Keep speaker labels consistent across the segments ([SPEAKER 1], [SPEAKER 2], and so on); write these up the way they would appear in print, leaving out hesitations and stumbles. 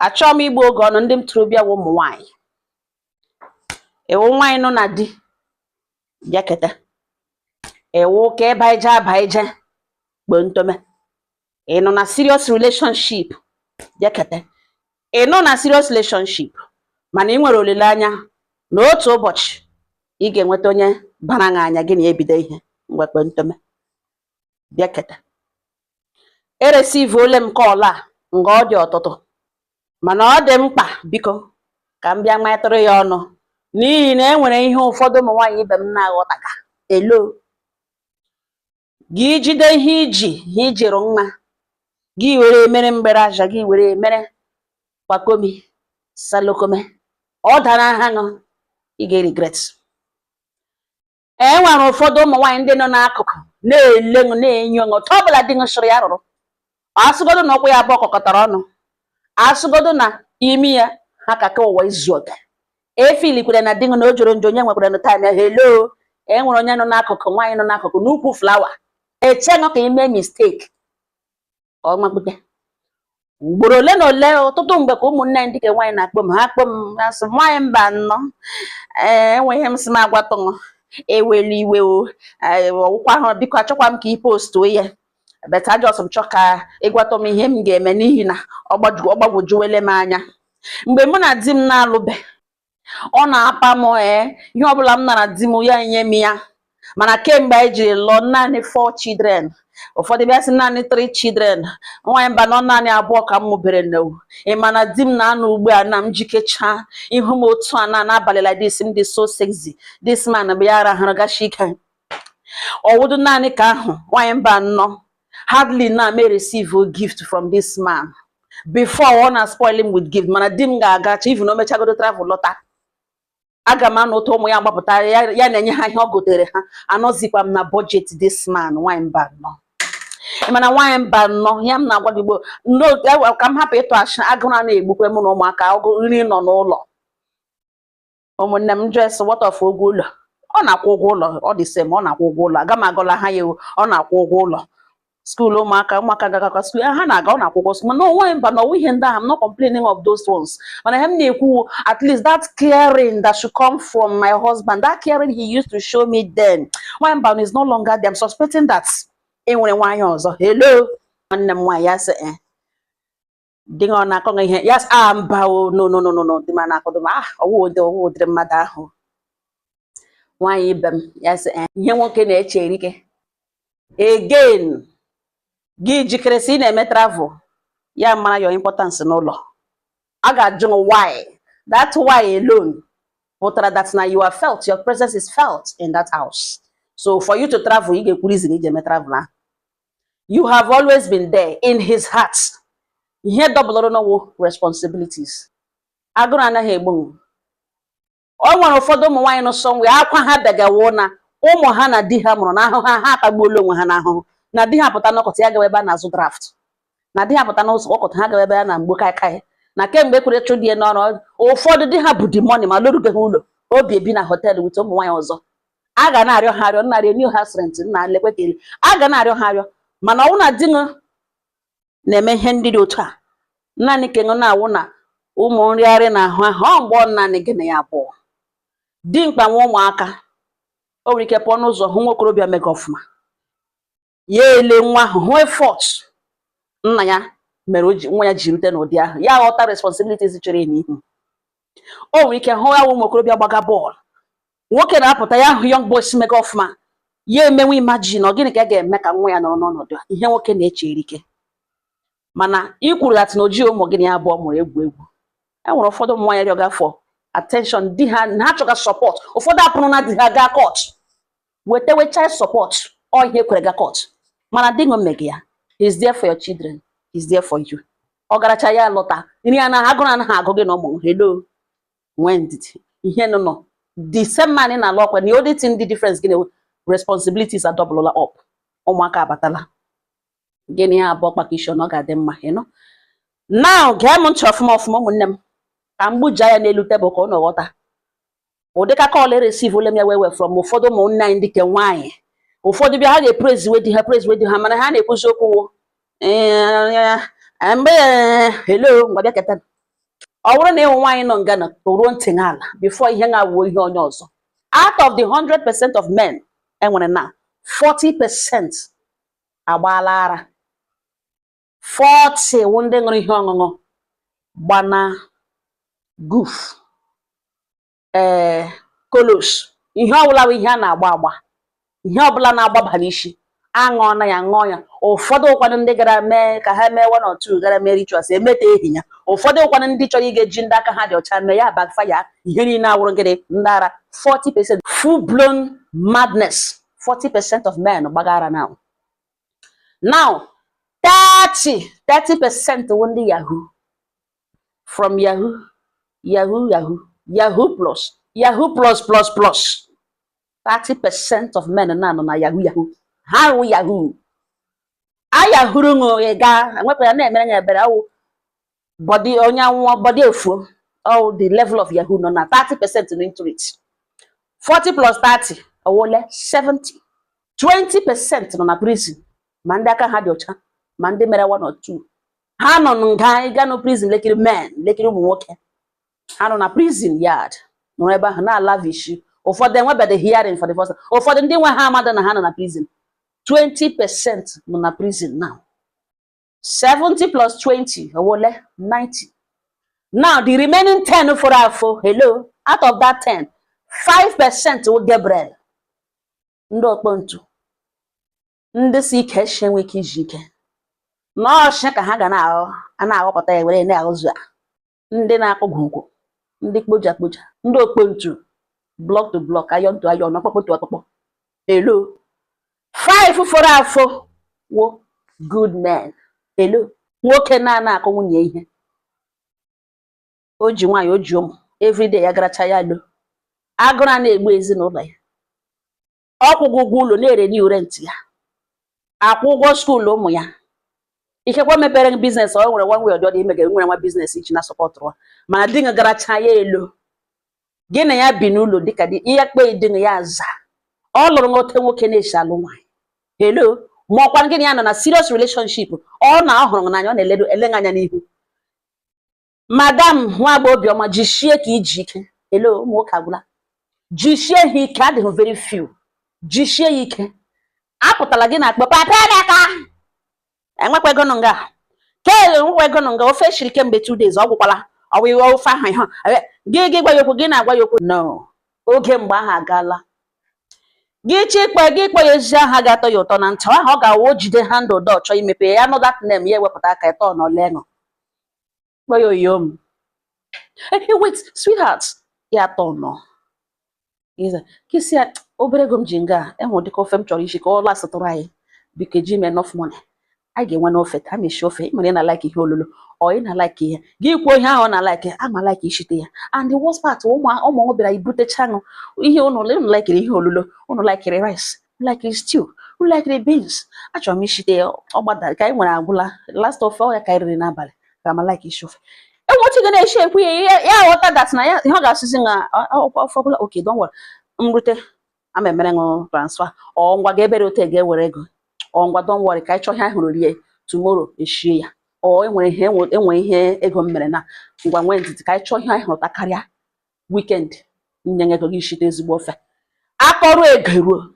[SPEAKER 1] achọọ m igbu oge ọnụ ndị m tụrụ bịa ụmụ nwaanyị ewu nwaanyị nọ na di bịa keta ewu ka ebe abaije gbo ntome ị nọ na serious relationship bịa keta ị nọ na serious relationship mana ị nwere olileanya na otu ụbọchị ị ga-enweta onye bara gị anya gị na ebido ihe mgbe kpe ntome bịa keta eresive ole m kọl a nga ọ dị ọtụtụ mana ọ dị mkpa biko ka m bịa matụrụ ya ọnụ n'ihi na enwere ihe ụfọdụ ụmụ nwaanyị ibe m na-aghọtaga elo gị jide ihe ijiri nwa gị were mere mgbere aja gị were mere kwakomi salokome ọ dara ha ṅụ ị ga-regret. Enwere ụfọdụ ụmụ nwaanyị ndị nọ n'akụkụ na-ele na-enyo otu ọ bụla dị ṅụsịrị ya rụrụ asụgodo na ụkwụ ya abụọ kọkọtara ọnụ asụgodo na imi ya ha kaka ụwa izu oge efilikwere na dịṅụ na o joro njọ onye nwekwara na taịm ya helo enwere onye nọ n'akụkụ nwaanyị nọ n'akụkụ n'ukwu flawa echeṅụ ka ime mistake ọmapụta ugboro ole na ole ọtụtụ mgbe ka ụmụnne ndị ke nwaanyị na-akpọ m ha akpọ m asị nwaanyị mba nnọ enweghị m si m agwatụṅụ eweli iwe ọwụkwa ahụ biko achọkwa m ka ị postuo ya beta ajọs m chọ ka ịgwatọ m ihe m ga-eme n'ihi na ọ gbagwojuwele m anya mgbe mụ na di m na-alụbe ọ na-apa m ihe ọbụla m nara di m ya nye m ya mana kemgbe anyị jiri lụọ naanị 4 children ụfọdụ bịa sị naanị 3 children nwaanyị mba nọ naanị abụọ ka m mụbere n'ewu ịma na di m na-anọ ugbu a na m jikecha ihu m otu a n'abalị like this m dị so sexy this man bụ ya rahụrụ gashi ike ọwụdụ naanị ka ahụ nwaanyị mba nọ hardly na may receive a gift from this man before ọ na spoil him with gift mana di m ga-agacha even o mechagodo travel lọta aga m anọ ụtọ ụmụ ya gbapụta ya na-enye ha ihe ọ gotere ha anọzikwa m na budget this man nwaanyị mba nọ mana nwaanyị mba nnọọ ya m na-agwa gị gboo ka m hapụ ịtụ asha agụrụ a na-egbukwe mụ na ụmụaka nri nọ n'ụlọ ụmụnne m jes what of ụgwọ ụlọ ọ na-akwụ ụgwọ ụlọ ọ dị sem ọ na-akwụ ụgwọ ụlọ aga m agọla ha ya ọ na-akwụ ụgwọ ụlọ skuul ụmụaka gagakwa skuul ha na-aga ọ na-akwụ ụgwọ skuul mana nwaanyị mba na ihe ndị ahụ I'm not complaining of those ones mana ihe m na-ekwu at least that caring that should come from my husband that caring he used to show me then nwaanyị mba is no longer there. I'm suspecting that enwere nwaanyị ọzọ hello nwanne m nwaanyị ya sị dị ọ na-akọ ihe ya mba no dị ma na-akọdụ m ọwụ ụdịrị mmadụ ahụ nwaanyị ibe m ya sị ihe nwoke na-eche erike again gị jikere si ị na-eme travel ya mara your importance n'ụlọ a ga-ajụ why that why alone pụtara that na you are felt your presence is felt in that house so for you to travel ị ga-ekwuru izi na ije eme travel ahụ you have always been there in his heart ihe double no responsibilities agụrụ anaghị egbu m o nwere ụfọdụ ụmụ nwaanyị nọ somewhere akwa ha begawo na ụmụ ha na di ha mụrụ n'ahụhụ ha akagbuola onwe ha n'ahụhụ na di ha pụta n'ọkọta ya gawa ebe a na-azụ draft na di ha pụta n'ụzọ ọkọta ha gawa ebe a na mgbo kaikai na kemgbe kwere chụ die n'ọrụ ụfọdụ di ha bụ di money ma lụrụgo ha ụlọ obi ebi na họteelụ wit ụmụ nwaanyị ọzọ a ga na-arịọ ha arịọ narị new house rent na lekwe kele a ga na-arịọ ha arịọ mana ọwụ na di na-eme ihe ndị dị otu a naanị ka na-awụ na ụmụ nrịarị na ahụ ahụ ọ mgbe ọ naanị gị na ya abụọ di mkpa nwa ụmụaka o nwere ike pụọ n'ụzọ hụ nwa okorobịa mega ọfụma ya ele nwa ahụ hụ effort nna ya mere nwa ya ji rute n'ụdị ahụ ya ghọta responsibilities chere n'ihu o nwere ike hụ ya ụmụ okorobịa gbaga bọọlụ nwoke na-apụta ya hụ young boys mega ọfụma ya emenwe imagine ọ gịnị ka a ga-eme ka nwa ya nọrọ n'ọnọdụ ihe nwoke na-eche erike mana ikwuru that na oji ụmụ gịnị abụọ mụrụ egwu enwere ụfọdụ ụmụ nwaanyị rịọga for attention di ha na ha chọga support ụfọdụ apụrụ na di ha gaa court wetewe child support ọ ihe kwere ga court mana di mmegi ya is there for your children is there for you ọ garacha ya lọta nri anaghị agụrụ anaghị agụ gị na ụmụ hello nwee ndidi ihe nọ the same man na alụ ọkwa na only thing the difference gịnị responsibilities are double up ụmụaka abatala gịnị ya abụọ kpaka isi ọ ga-adị mma ịnụ now gee m ntị ọfụma ụmụnne m ka mgbuja ya n'elu tebụl ka ọ nọghọta ụdị ka kọl receive ole m ya wewe from ụfọdụ ụmụnne anyị dịka nwaanyị ụfọdụ bịa ha ga-epreziwe di ha mana ha na-ekwuzi okwu mgbe hello ngwa bịa keta Ọwụrụ na ịnwe nwaanyị nọ nga na toruo ntị ala before ihe nga-awuo ihe onye ọzọ. Out of the 100% of men enwere na 40% agbaala ara. 40 wụ ndị ṅụrụ ihe ọṅụṅụ gbana goof kolos ihe ọbụla bụ ihe a na-agba agba, ihe ọbụla na-agbaba n'isi aṅụọ na ya ṅụọ ya. Ụfọdụ ụkwanụ ndị gara mee ka ha mee 1 or 2 gara mee rituals emete ehi ya. Ụfọdụ ụkwanụ ndị chọrọ ịga-eji ndị aka ha dị ọcha mee ya backfire, ihe niile awụrụ gịnị ndị ara. 40% full blown madness. 40% of men gbagara now. Now 30% wụ ndị yahoo. From yahoo plus 30% of men na nọ na yahoo. Ha wụ yahoo. A yahoo ngo ga enwepụ ya na-emere ya ebere awụ body onye anwụọ body efuo. Oh, the level of yahoo nọ na 30% into it. 40 plus 30 awole 70. 20% nọ na prison ma ndị aka ha dị ọcha ma ndị mere 1 or 2. Ha nọ nga ịga no prison lekiri men lekiri ụmụ nwoke. Ha nọ na prison yard nọ ebe ahụ na lavish. Ụfọdụ enwebede hearing for the first time. Ụfọdụ ndị nwe ha amada na ha nọ na prison. 20% nọ na prison now. 70 plus 20 awole 90. Now the remaining 10 for afọ, hello, out of that 10, 5% will Gabriel. Ndị okpontu. Ndị si ike shenwe ike iji ike. N'ọshe ka ha ga na-aghọpụta ya were na-ahụzụ a. Ndị na-akụ gwụgwụ, ndị kpoja kpoja, ndị okpontu, block to block, iron to iron, ọkpọkpọ to ọkpọkpọ. Hello. 5 fọrọ afọ wo good men. Hello. Nwoke na-akụ nwunye ihe. O ji nwaanyị o ji ụmụ. Everyday ya garacha ya lo. Agụrụ na-egbu ezinụlọ ya. Ọkwụgwọ ụgwọ ụlọ na-ere new rent ya. Akwụ ụgwọ skuul ụmụ ya. Ikekwa mepere business o nwere one way or the other imege nwere nwa business ichi na support rụ. Mana di nga garacha ya elo. Gị na ya bi n'ụlọ dịka di ihe kpe di nga ya aza. Ọ lụrụ ngote nwoke na-eshi alụ nwaanyị. Hello. Ma ọkwa gị na ya nọ na serious relationship. Ọ na ọhụrụ n'anya ọ na-eledo elenganya n'ihu. Madam Nwagbo Obioma jishie ka iji ike. Hello, ụmụ nwoke agwụla. Jishie ha ike adịghị very few. Jishie ya ike. Apụtala gị na akpọ papa Emeka. Enwekwa ego nga. Ke enwekwa ego nga ofe shiri kemgbe 2 days ọ gwụkwala. Ọ wụ ofe ahụ ihe. Gị gwa ya okwu gị na-agwa ya okwu. No. Oge mgbe ahụ agala. Gị chikpe gị kpọ ya ezi aha ga-atọ ya ụtọ na ntị ahụ ọ ga-awụ jide handle door chọọ imepe ya nọ that name ya ewepụta aka ịtọ nọ lenụ. Yom. Hey, wait, sweetheart. Ya tono. Iza. Kisi ya obere gom jinga. Enwo diko fem chọrọ ishi ka ọ la satụrụ anyị. Biko ji me enough money. I ga enwe n'ofe ka me shofe. Ịmere na like ihe olulu. Ọ ị na like ihe. Gị kwuo ihe ahụ na like. Ama like ishite ya. And the worst part ụmụ bịara ibute chanụ. Ihe unu like ihe olulu. Unu like rice. Like stew. Unu like beans. Achọrọ m ishite ya. Ọ gbadara ka anyị nwere agwụla. Last of all ya ka riri n'abalị. Kama like ishofe. And what you gonna share? Yeah, what that's na ya. How guys using okay, don't worry. Mrute, I'm a merengo transfer. Or ngwa gebere ote ge werego. Or ngwa don't worry. Kai choha hurulie tomorrow is share. Or when he ego merena. Ngwa Wednesday kai choha hota karia weekend. Nyenge to gishi tezi bofe. Akọrọ egero.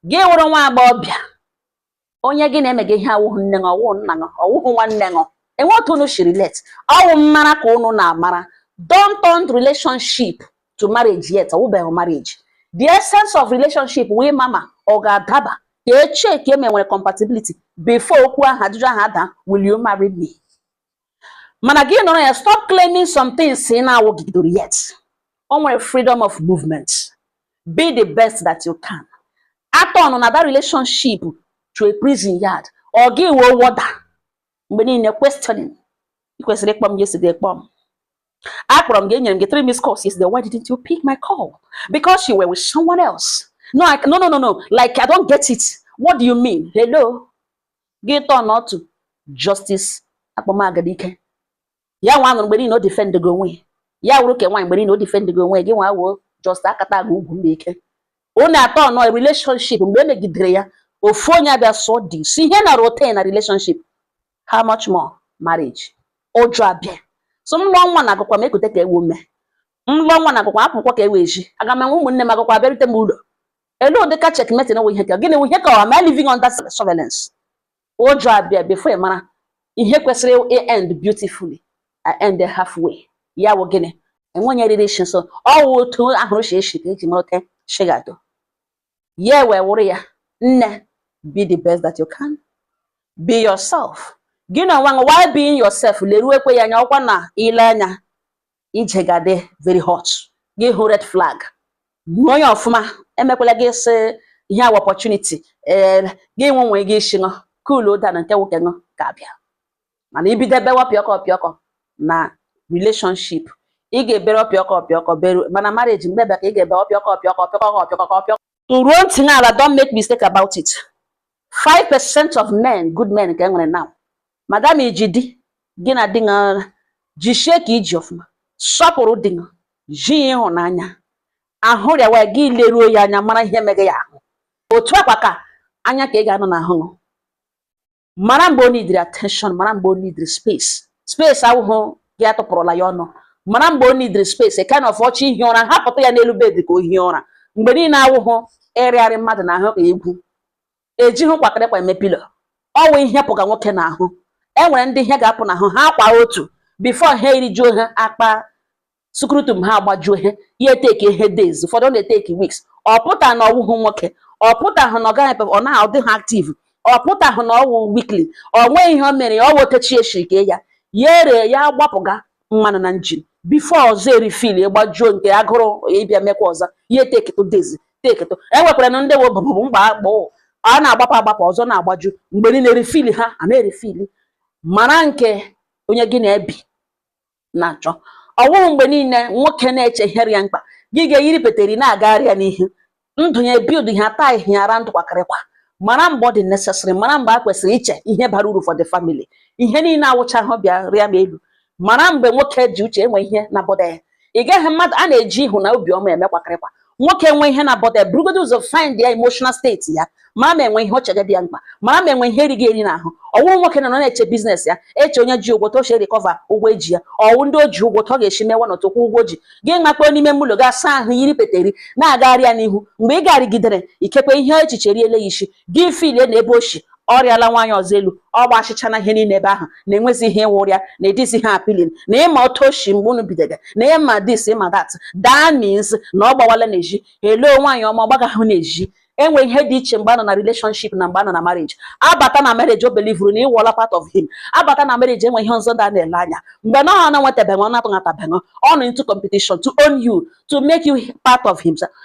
[SPEAKER 1] Ge woro nwa agbọbịa. Onye gị na-emege ihe awụ nne ngo awụ nna ngo awụ nwanne ngo. And what unu should relate? Our mara kono na mara. Don't turn relationship to marriage yet. Or marriage. The essence of relationship we mama or gadaba. Ye check ye me when compatibility before kwa haduja hada. Will you marry me? Managi no stop claiming some things in our yet. On freedom of movement. Be the best that you can. Act on another relationship to a prison yard or give water. When in a questioning, you question yesterday. I from getting 3 missed calls yesterday. Why didn't you pick my call? Because you were with someone else. No, no. Like I don't get it. What do you mean? Hello, get on not to justice. Apomagadike. Ya one when no defend the go away. Ya look at one when no defend the go away. Give one just akata go make. Only at all no a relationship. When they get there, or phone ya be so this. See here na rotate in a relationship. How much more marriage? Or job? so mlụọ nwa na agụkwa m ekute ka ewu mme mlụọ nwa na agụkwa apụkwa ka ewe eji aga m enwe ụmụnne m agụkwa abịarute m ụlọ elu ụdị ka checkmate na ihe ka gịnị ihe ka am I living under surveillance ụjọ abịa before ị mara ihe kwesịrị end beautifully I end halfway ya wụ gịnị enwenye relation so ọwụ otu ahụrụ shi eshi ka eji mara shigado ya wee wụrụ ya nne be the best that you can be yourself gị na onwe gị why being yourself leruo ekwe ya anya ọkwa na ile anya ije gade very hot gị hụ red flag onye ọfụma emekwala gị sị ihe a opportunity gị nwe gị isi ṅụ cool ụda na nke nwoke ṅụ ga-abịa mana ibido ebe wapịọkọ na relationship ị ga-ebere ọpịọkọ beru mana marriage mgbe ebe ka ị ga-ebe ọpịọkọ ruo ntinye ala don't make mistake about it 5% of men good men ka enwere now madam iji di gị na di jisie ka iji ọfụma sọpụrụ di ji ịhụnanya ahụrịa wee gị leruo ya anya mara ihe meghe ya ahụ otu akwa ka anya ka ị ga-anọ n'ahụ mara mgbe o nidiri attention mara mgbe o nidiri space ahụhụ gị atụpụrụla ya ọnụ mara mgbe o nidiri space a kind of ọchị ihi ụra hapụta ya n'elu bed ka o hie ụra mgbe niile awụhụ ịrịarị mmadụ n'ahụ ka egwu ejighị kwakịrịkwa eme pilo ọwụ ihe pụga nwoke n'ahụ enwere ndị ihe ga-apụ n'ahụ ha kwa otu bifo ha erijuo ha akpa sukrutum ha agbajuo ha ya eteki ihe days ụfọdụ na-eteki weeks ọ pụta na ọwụhụ nwoke ọ pụtahụ na ọ gaghị ọ na-adị ha active ọ pụtahụ na ọwụ weekly ọ nweghị ihe o mere ọ wotechi eshike ya ere ya gbapụga mmanụ na njin bifo ọzọ erifil ịgbajuo nke agụrụ ịbịa mekwa ọzọ ya eteketụ days teketụ enwekwara na ndị webụbụ mgba agbụ ọ na-agbapụ ọzọ na-agbaju mgbe niile erifili ha a na-erifili mara nke onye gị na-ebi na-achọ ọwụghị mgbe niile nwoke na-echegheri ya mkpa gị ga-eyiri peteri na-agagharị ya n'ihu ndụ ya ebild ha taa ihe ara ndụ kwakịrịkwa mara mgbe ọ dị necessary mara mgbe a kwesịrị iche ihe bara uru for the family ihe niile awụcha ahụ bịa rịa m elu mara mgbe nwoke ji uche enwe ihe na bọda ya ị gaghị mmadụ a na-eji ihu na obiọma eme kwakịrịkwa nwoke enwe ihe na bọda ya burugodo ụzọ find ya emotional state ya mara ma enwe ihe ochege dị ya mkpa mara ma enwe ihe erighị eri n'ahụ ọwụ nwoke nọ na-eche biznes ya eche onye ji ụgwọ toche rikọva ụgwọ eji ya ọwụ ndị o ji ụgwọ ọ ga-esi mewa n'ọtụkwa ụgwọ ji gị makpeo n'ime mmụlọ ga asa ahụ yiri peteri na-agagharị ya n'ihu mgbe ị garịgidere ikekwe ihe echiche riele ya isi gị filie na ebe ochi ọrịala nwaanyị ọzọ elu ọ gbachicha na ihe niile ebe ahụ na-enwezi ihe ịwụrịa na edizi ha apilin na ịma otu oshi mgbe unu bidoro na ịma dis ịma dat that means na ọ gbawala na-eji ele nwaanyị ọma ọgbaga ahụ na-eji enwe ihe dị iche mgbe a nọ na relationship na mgbe a nọ na marriage abata na marriage o belivuru na ịwụọla part of him abata na marriage enwe ihe ọzọ da na-ele anya mgbe na ọ na-nwetabeghị ọ na-atụghatabeghị ọ nọ into competition to own you to make you part of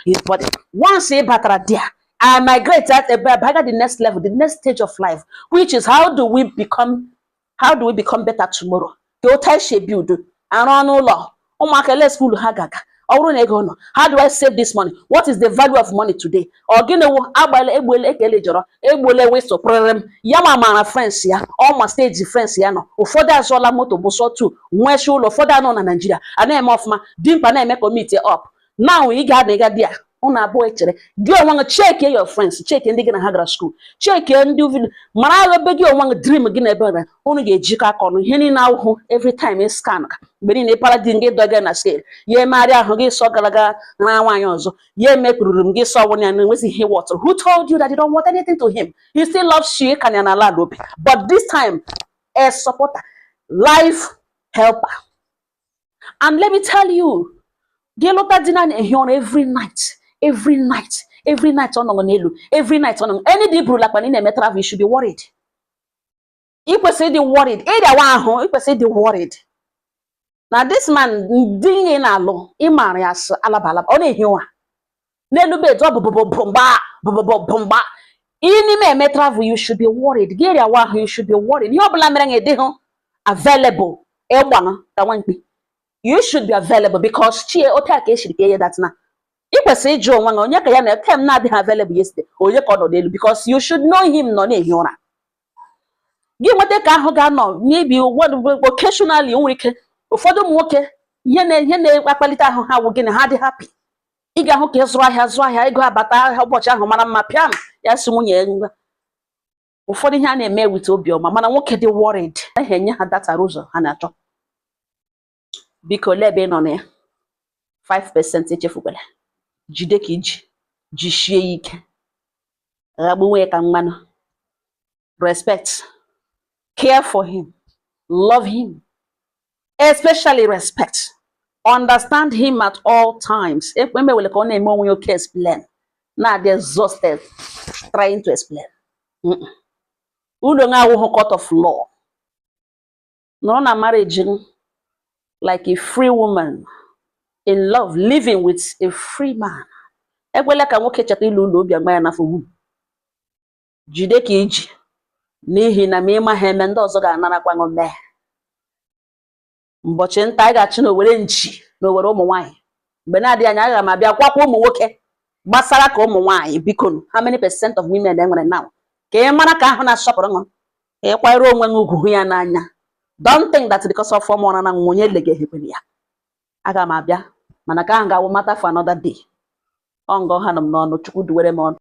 [SPEAKER 1] his body once ị batara there I migrate that baga the next level, the next stage of life, which is how do we become better tomorrow? The hotel she build around ụlọ ụmụaka ele school ha gaga ọ bụrụ na ego nọ how do I save this money? What is the value of money today? Ọ gịnị wụ agbala egbole ekele jọrọ egbole wesọ prem ya ma mara friends ya ọ ma stage friends ya nọ ụfọdụ azụọla moto bụ sọ tu nwechi ụlọ ụfọdụ anọ na Nigeria a na-eme ọfụma dimkpa na-eme committee up now ị ga-adịga dia unu abụọ echere gị onwe gị check your friends check ndị gị na ha gara school check ndị mara ebe gị onwe gị dream gị na ebe na unu ga-ejikọ aka ọnụ ihe niile ahụhụ every time scan mgbe niile ịpara di gị dọga na scale ya emegharị ahụ gị sọ garaga na nwaanyị ọzọ ya emekpururu m gị sọ ọnwụ ya na enwezi ihe wọtụrụ who told you that you don't want anything to him he still loves you ka ya na ala obi but this time a supporter life helper and let me tell you gị lụta di na ehi ụra every night on n'elu every night on any day buru lakpa na eme travel you should be worried ị kwesịrị dị worried ịrịawa ahụ ị kwesịrị dị worried na this man dị ihe na-alụ ịmara ya asị alaba ọ na-ehi ụra n'elu bed ọ bụbụbụmgba n'ime eme travel you should be worried gị ịrịawa ahụ you should be worried ihe ọbụla mere na ịdịghị available ịgbanụ ka nwamkpi you should be available because chie otu a ka esiri ka ihe datina ị kwesịrị ịjụ onwe gị onye ka ya na tem na-adịghị available yesterday onye ka ọ nọ n'elu because you should know him nọ na-ehi ụra gị nweta ka ahụ ga-anọ maybe occasionally nwere ike ụfọdụ ụmụ nwoke ihe na-akpalite ahụ ha wụ gịnị ha dị happy ị ga-ahụ ka zụrụ ahịa ego abata ahịa ụbọchị ahụ mara mma pịam ya si nwunye ngwa ụfọdụ ihe a na-eme wite obiọma mana nwoke dị worried na-enye ha datara ụzọ ha na-achọ biko lebe nọ na ya 5% echefukwala. Jide ka iji jisie ya ike. Ghagbuwe ka mmanụ. Respect. Care for him. Love him. Especially respect. Understand him at all times. Emewele ka ọ na-eme onwe ya oke explain. Na-adị exhausted trying to explain. Unu nga-awụhụ court of law. Nọrọ na marriage like a free woman in love, living with a free man. Ekwela ka nwoke cheta ilu ụlọ obi agba ya n'afọ ugbu. Jide ka iji n'ihi na ma ịma ha eme ndị ọzọ ga-anarakwa ṅụ mee. Mbọchị nta anyị ga-achị na Owere nchi na Owere ụmụ nwaanyị. Mgbe na-adịghị anya aga m abịa gwakwa ụmụ nwoke gbasara ka ụmụ nwaanyị biko how many percent of women enwere now ka ị mara ka ahụ na-asọpụrụ ṅụ ka ị kwanyere onwe gị ugwu ya n'anya. Don't think that because of ọmụrụ na nwunye legeghebere ya. Aga m abịa mana ka ahụ ga-awụ matter for another day. Ọ ngọ ha nọ m n'ọnụ Chukwu duwere m ọnụ.